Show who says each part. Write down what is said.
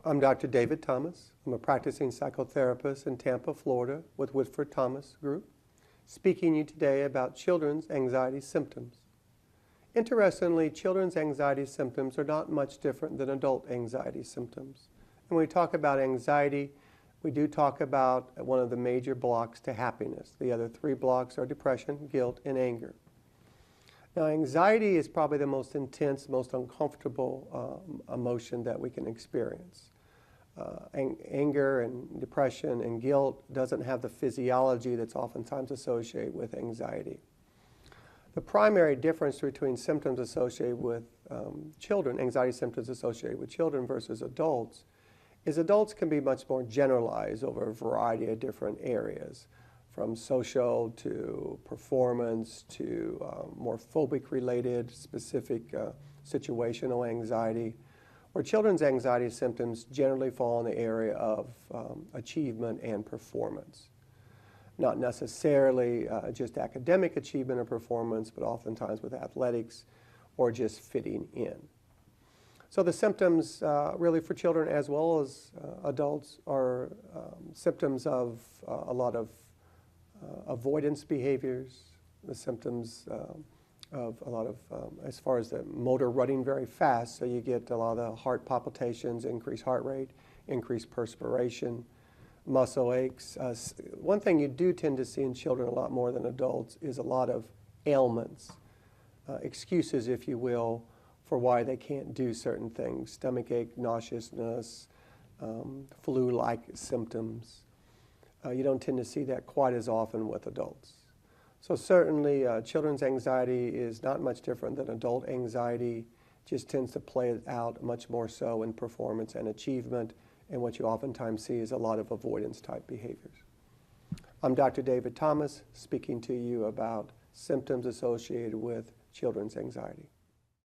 Speaker 1: I'm Dr. David Thomas. I'm a practicing psychotherapist in Tampa, Florida with Whitford Thomas Group, speaking to you today about children's anxiety symptoms. Interestingly, children's anxiety symptoms are not much different than adult anxiety symptoms. And when we talk about anxiety, we do talk about one of the major blocks to happiness. The other three blocks are depression, guilt, and anger. Now, anxiety is probably the most intense, most uncomfortable emotion that we can experience. Anger and depression and guilt doesn't have the physiology that's oftentimes associated with anxiety. The primary difference between symptoms associated with children, anxiety symptoms associated with children versus adults, is adults can be much more generalized over a variety of different areas, from social to performance to more phobic-related, specific situational anxiety, where children's anxiety symptoms generally fall in the area of achievement and performance. Not necessarily just academic achievement or performance, but oftentimes with athletics or just fitting in. So the symptoms really for children as well as adults are symptoms of a lot of avoidance behaviors, the symptoms of a lot of, as far as the motor running very fast, so you get a lot of the heart palpitations, increased heart rate, increased perspiration, muscle aches. One thing you do tend to see in children a lot more than adults is a lot of ailments, excuses, if you will, for why they can't do certain things, stomach ache, nauseousness, flu-like symptoms. You don't tend to see that quite as often with adults. So certainly children's anxiety is not much different than adult anxiety, just tends to play out much more so in performance and achievement, and what you oftentimes see is a lot of avoidance type behaviors. I'm Dr. David Thomas, speaking to you about symptoms associated with children's anxiety.